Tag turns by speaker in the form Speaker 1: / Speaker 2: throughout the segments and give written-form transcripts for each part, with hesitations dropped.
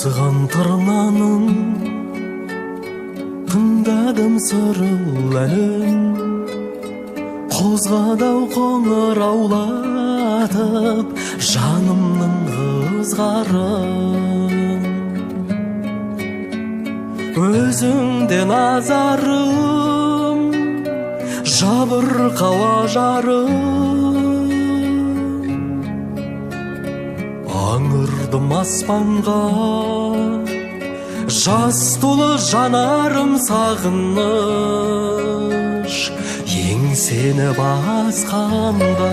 Speaker 1: Сызған тырнанын тыңдадым сырыл әнін, қозғадау қоңыраулатып жанымның қызғарын. Өзіңден азарым жабырқау ажарым, аңырдым аспанға жас толы жанарым сағыныш, еңсені басқанда.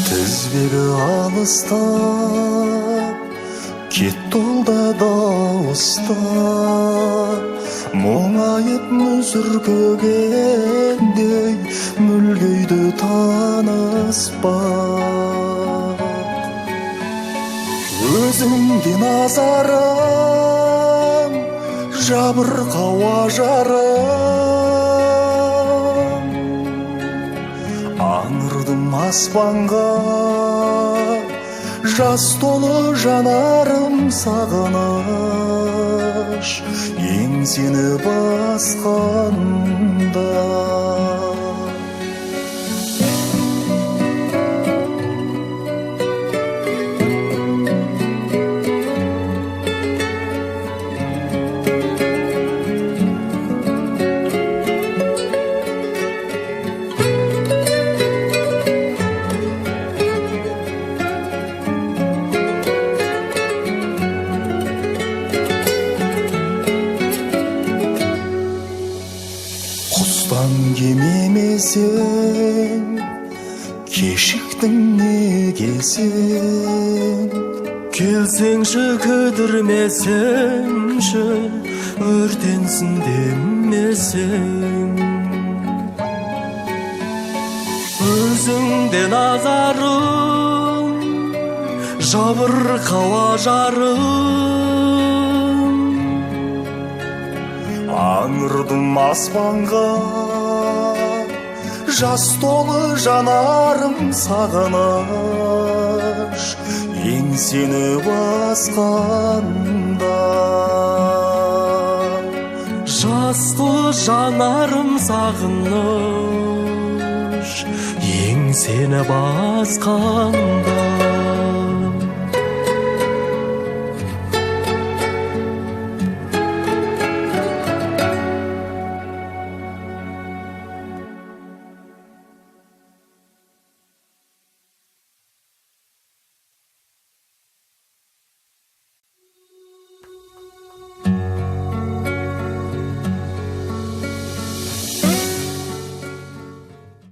Speaker 1: Тізбегі алыстап кетті ол да дауыстап, мұңайып мүсіркегендей мүлгейді таныспақ. Өзіңден азарым жабырқау ажарым, аңырдым аспанға жас толы жанарым сағыныш, еңсені басқанда. Құстан кемемесең, кешіктің неге сен? Келсеңші кідірмесеңші, өртенсін демесең. Өзіңден азарым жабырқау ажарым, аңырдым аспанға жас толы жанарым сағыныш, еңсені басқанда. Жас толы жанарым сағыныш, еңсені басқанда.